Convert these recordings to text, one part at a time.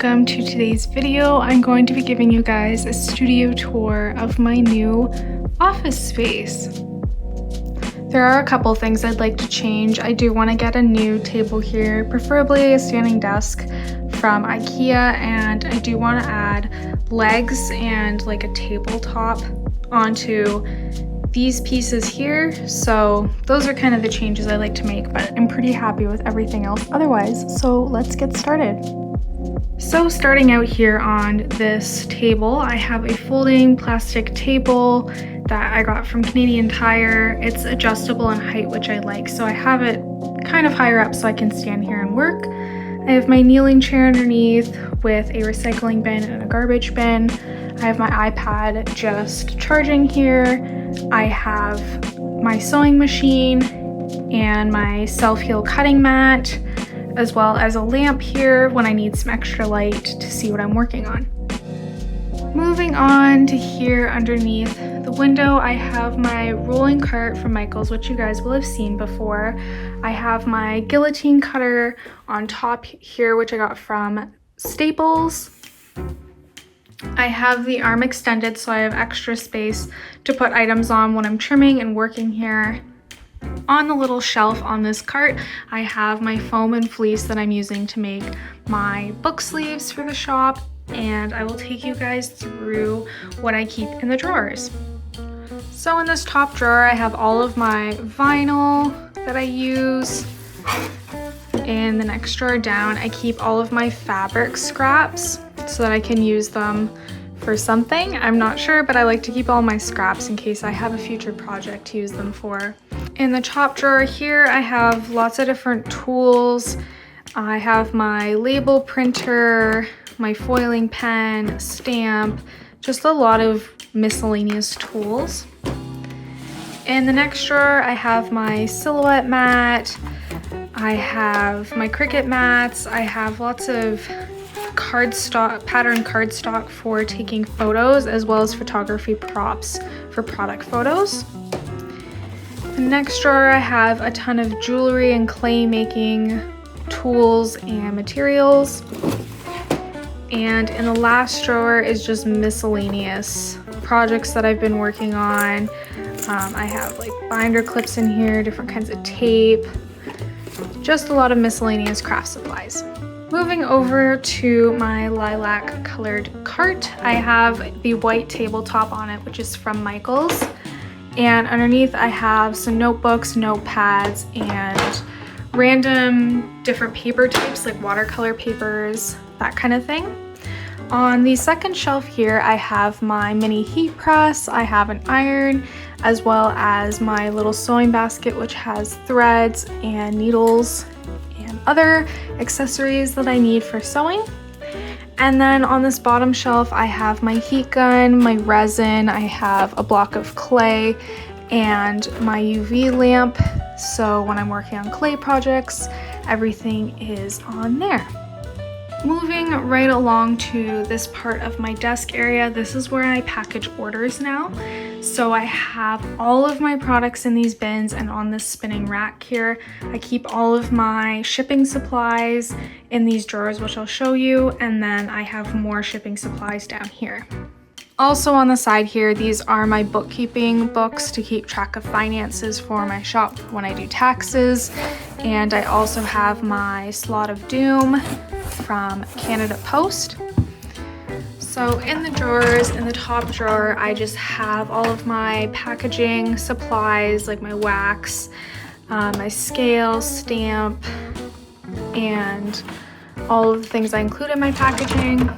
welcome to today's video. I'm going to be giving you guys a studio tour of my new office space. There are a couple things I'd like to change. I do want to get a new table here, preferably a standing desk from IKEA, and I do want to add legs and like a tabletop onto these pieces here. So those are kind of the changes I like to make, but I'm pretty happy with everything else otherwise. So let's get started. So starting out here on this table, I have a folding plastic table that I got from Canadian Tire. It's adjustable in height, which I like. So I have it kind of higher up so I can stand here and work. I have my kneeling chair underneath with a recycling bin and a garbage bin. I have my iPad just charging here. I have my sewing machine and my self-heal cutting mat, as well as a lamp here when I need some extra light to see what I'm working on. Moving on to here underneath the window, I have my rolling cart from Michaels, which you guys will have seen before. I have my guillotine cutter on top here, which I got from Staples. I have the arm extended so I have extra space to put items on when I'm trimming and working here. On the little shelf on this cart, I have my foam and fleece that I'm using to make my book sleeves for the shop, and I will take you guys through what I keep in the drawers. So in this top drawer, I have all of my vinyl that I use. In the next drawer down, I keep all of my fabric scraps so that I can use them for something. I'm not sure, but I like to keep all my scraps in case I have a future project to use them for. In the top drawer here, I have lots of different tools. I have my label printer, my foiling pen, stamp, just a lot of miscellaneous tools. In the next drawer, I have my silhouette mat. I have my Cricut mats. I have lots of cardstock, pattern cardstock for taking photos, as well as photography props for product photos. The next drawer, I have a ton of jewelry and clay making tools and materials. And in the last drawer is just miscellaneous projects that I've been working on. I have like binder clips in here, different kinds of tape, just a lot of miscellaneous craft supplies. Moving over to my lilac colored cart, I have the white tabletop on it, which is from Michaels. And underneath I have some notebooks, notepads, and random different paper types like watercolor papers, that kind of thing. On the second shelf here, I have my mini heat press, I have an iron, as well as my little sewing basket, which has threads and needles and other accessories that I need for sewing. And then on this bottom shelf, I have my heat gun, my resin, I have a block of clay, and my UV lamp. So when I'm working on clay projects, everything is on there. Moving right along to this part of my desk area, this is where I package orders now. So I have all of my products in these bins, and on this spinning rack here, I keep all of my shipping supplies in these drawers, which I'll show you, and then I have more shipping supplies down here. Also on the side here, these are my bookkeeping books to keep track of finances for my shop when I do taxes. And I also have my Slot of Doom from Canada Post. So in the drawers, in the top drawer, I just have all of my packaging supplies like my wax, my scale, stamp, and all of the things I include in my packaging.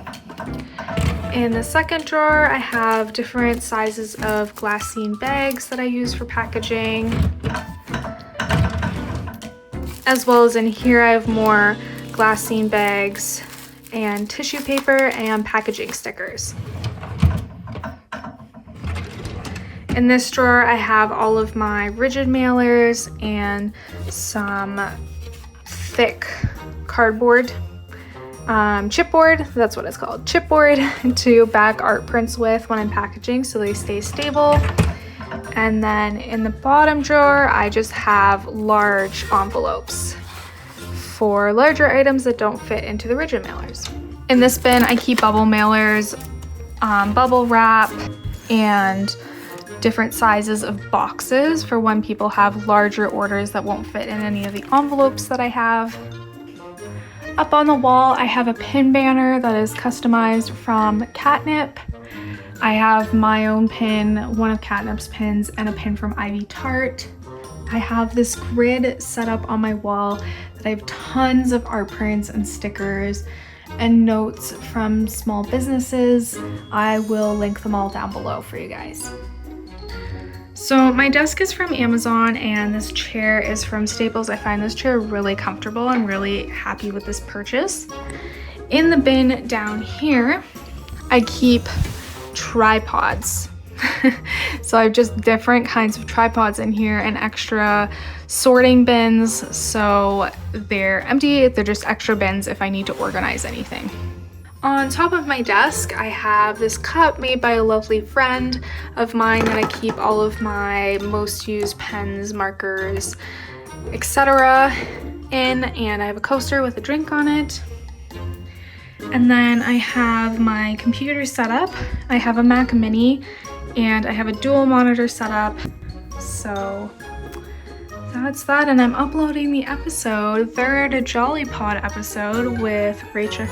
In the second drawer, I have different sizes of glassine bags that I use for packaging. As well as in here, I have more glassine bags and tissue paper and packaging stickers. In this drawer, I have all of my rigid mailers and some thick cardboard, chipboard, that's what it's called, chipboard, to back art prints with when I'm packaging so they stay stable. And then in the bottom drawer, I just have large envelopes for larger items that don't fit into the rigid mailers. In this bin, I keep bubble mailers, bubble wrap, and different sizes of boxes for when people have larger orders that won't fit in any of the envelopes that I have. Up on the wall, I have a pin banner that is customized from Catnip. I have my own pin, one of Catnip's pins, and a pin from Ivy Tart. I have this grid set up on my wall that I have tons of art prints and stickers and notes from small businesses. I will link them all down below for you guys. So my desk is from Amazon and this chair is from Staples. I find this chair really comfortable. I'm really happy with this purchase. In the bin down here, I keep tripods. So I have just different kinds of tripods in here and extra sorting bins. So they're empty, they're just extra bins if I need to organize anything. On top of my desk, I have this cup made by a lovely friend of mine that I keep all of my most used pens, markers, etc. in, and I have a coaster with a drink on it. And then I have my computer set up. I have a Mac Mini and I have a dual monitor set up. So that's that, and I'm uploading the episode, third Jolly Pod episode with Rachel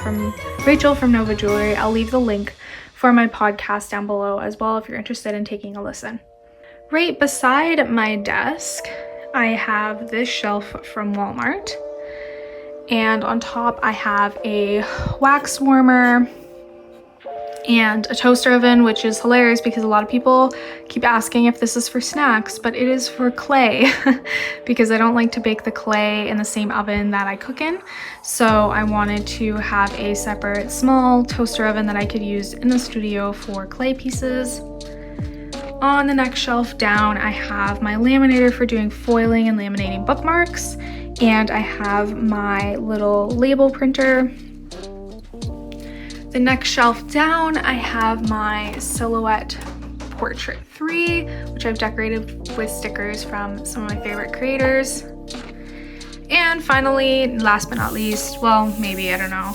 from Nova Jewelry. I'll leave the link for my podcast down below as well if you're interested in taking a listen. Right beside my desk, I have this shelf from Walmart. And on top I have a wax warmer and a toaster oven, which is hilarious because a lot of people keep asking if this is for snacks, but it is for clay because I don't like to bake the clay in the same oven that I cook in. So I wanted to have a separate small toaster oven that I could use in the studio for clay pieces. On the next shelf down, I have my laminator for doing foiling and laminating bookmarks, and I have my little label printer. The next shelf down, I have my Silhouette Portrait 3, which I've decorated with stickers from some of my favorite creators. And finally, last but not least, well, maybe, I don't know.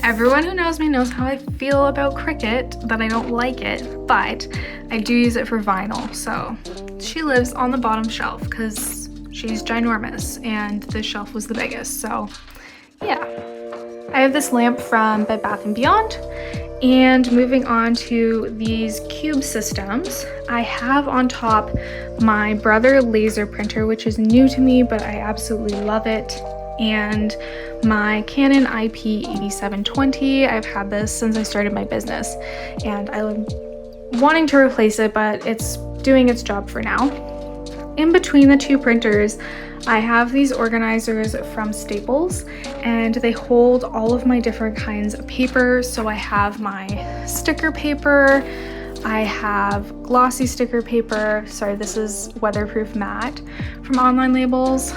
Everyone who knows me knows how I feel about Cricut, that I don't like it, but I do use it for vinyl. So she lives on the bottom shelf because she's ginormous and this shelf was the biggest, so yeah. I have this lamp from Bed Bath & Beyond, and moving on to these cube systems, I have on top my Brother laser printer, which is new to me, but I absolutely love it, and my Canon IP8720. I've had this since I started my business, and I'm wanting to replace it, but it's doing its job for now. In between the two printers, I have these organizers from Staples, and they hold all of my different kinds of paper. So I have my sticker paper, I have glossy sticker paper. Sorry, this is weatherproof matte from Online Labels.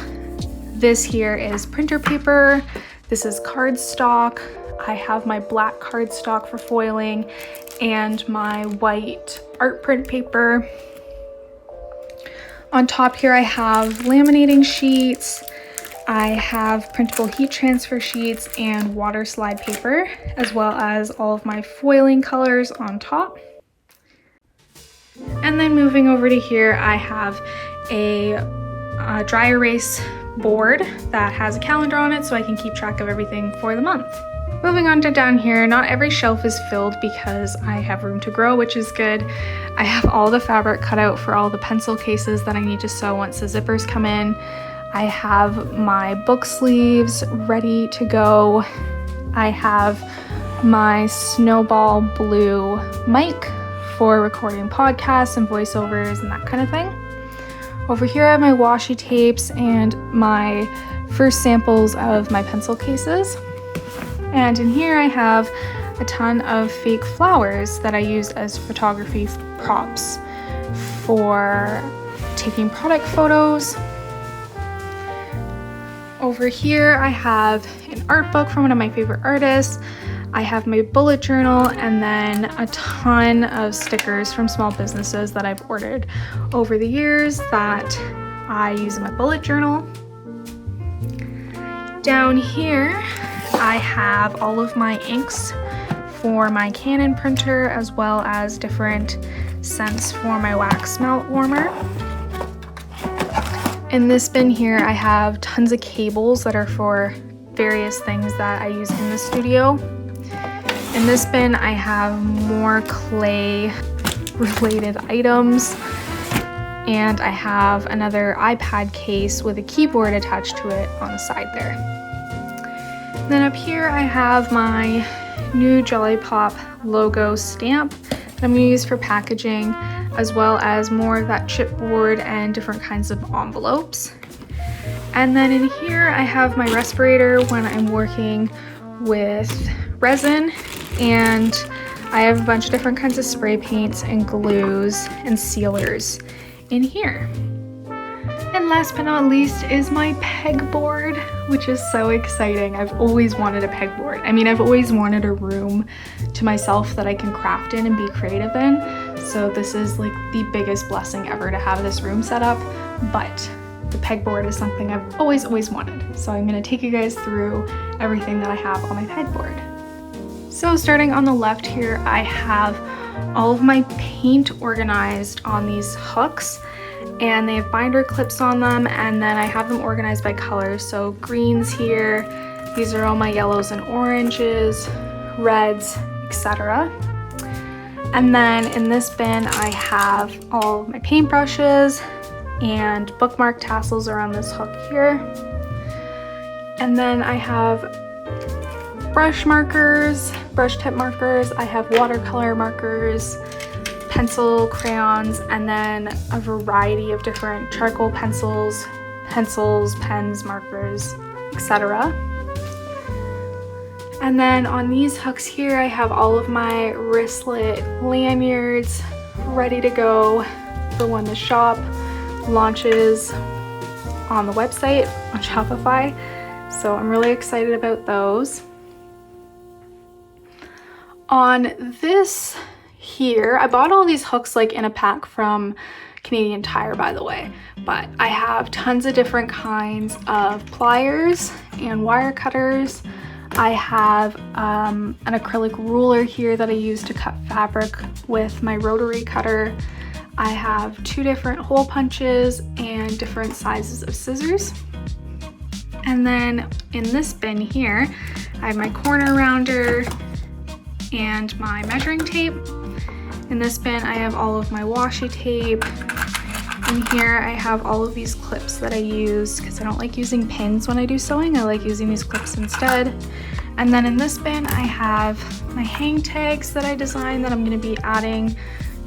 This here is printer paper. This is cardstock. I have my black cardstock for foiling and my white art print paper. On top here I have laminating sheets, I have printable heat transfer sheets and water slide paper, as well as all of my foiling colors on top. And then moving over to here, I have a dry erase board that has a calendar on it so I can keep track of everything for the month. Moving on to down here, not every shelf is filled because I have room to grow, which is good. I have all the fabric cut out for all the pencil cases that I need to sew once the zippers come in. I have my book sleeves ready to go. I have my Snowball blue mic for recording podcasts and voiceovers and that kind of thing. Over here I have my washi tapes and my first samples of my pencil cases. And in here I have a ton of fake flowers that I use as photography props for taking product photos. Over here I have an art book from one of my favorite artists. I have my bullet journal and then a ton of stickers from small businesses that I've ordered over the years that I use in my bullet journal. Down here I have all of my inks for my Canon printer, as well as different scents for my wax melt warmer. In this bin here, I have tons of cables that are for various things that I use in the studio. In this bin, I have more clay related items, and I have another iPad case with a keyboard attached to it on the side there. Then up here, I have my new Jolly Pop logo stamp that I'm going to use for packaging, as well as more of that chipboard and different kinds of envelopes. And then in here I have my respirator when I'm working with resin, and I have a bunch of different kinds of spray paints and glues and sealers in here. And last but not least is my pegboard, which is so exciting. I've always wanted a pegboard. I mean, I've always wanted a room to myself that I can craft in and be creative in. So this is like the biggest blessing ever to have this room set up. But the pegboard is something I've always wanted. So I'm gonna take you guys through everything that I have on my pegboard. So starting on the left here, I have all of my paint organized on these hooks, and they have binder clips on them, and then I have them organized by color. So greens here, these are all my yellows and oranges, reds, etc. And then in this bin, I have all of my paintbrushes and bookmark tassels around this hook here. And then I have brush markers, brush tip markers, I have watercolor markers, pencil, crayons, and then a variety of different charcoal pencils, pens, markers, etc. And then on these hooks here, I have all of my wristlet lanyards ready to go for when the shop launches on the website on Shopify. So I'm really excited about those. On this here, I bought all these hooks like in a pack from Canadian Tire, by the way, but I have tons of different kinds of pliers and wire cutters. I have an acrylic ruler here that I use to cut fabric with my rotary cutter. I have 2 different hole punches and different sizes of scissors. And then in this bin here, I have my corner rounder and my measuring tape. In this bin, I have all of my washi tape. In here, I have all of these clips that I use because I don't like using pins when I do sewing. I like using these clips instead. And then in this bin, I have my hang tags that I designed that I'm going to be adding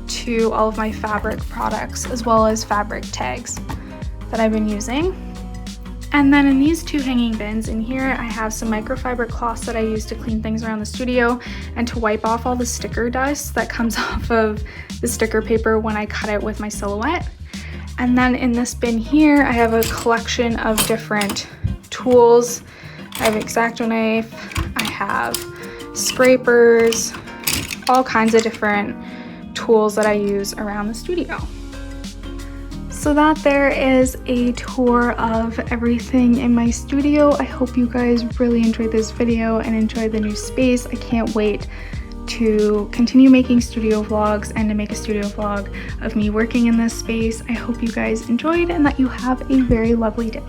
to all of my fabric products, as well as fabric tags that I've been using. And then in these 2 hanging bins in here, I have some microfiber cloths that I use to clean things around the studio and to wipe off all the sticker dust that comes off of the sticker paper when I cut it with my silhouette. And then in this bin here, I have a collection of different tools. I have an X-Acto knife, I have scrapers, all kinds of different tools that I use around the studio. So that there is a tour of everything in my studio. I hope you guys really enjoyed this video and enjoyed the new space. I can't wait to continue making studio vlogs and to make a studio vlog of me working in this space. I hope you guys enjoyed and that you have a very lovely day.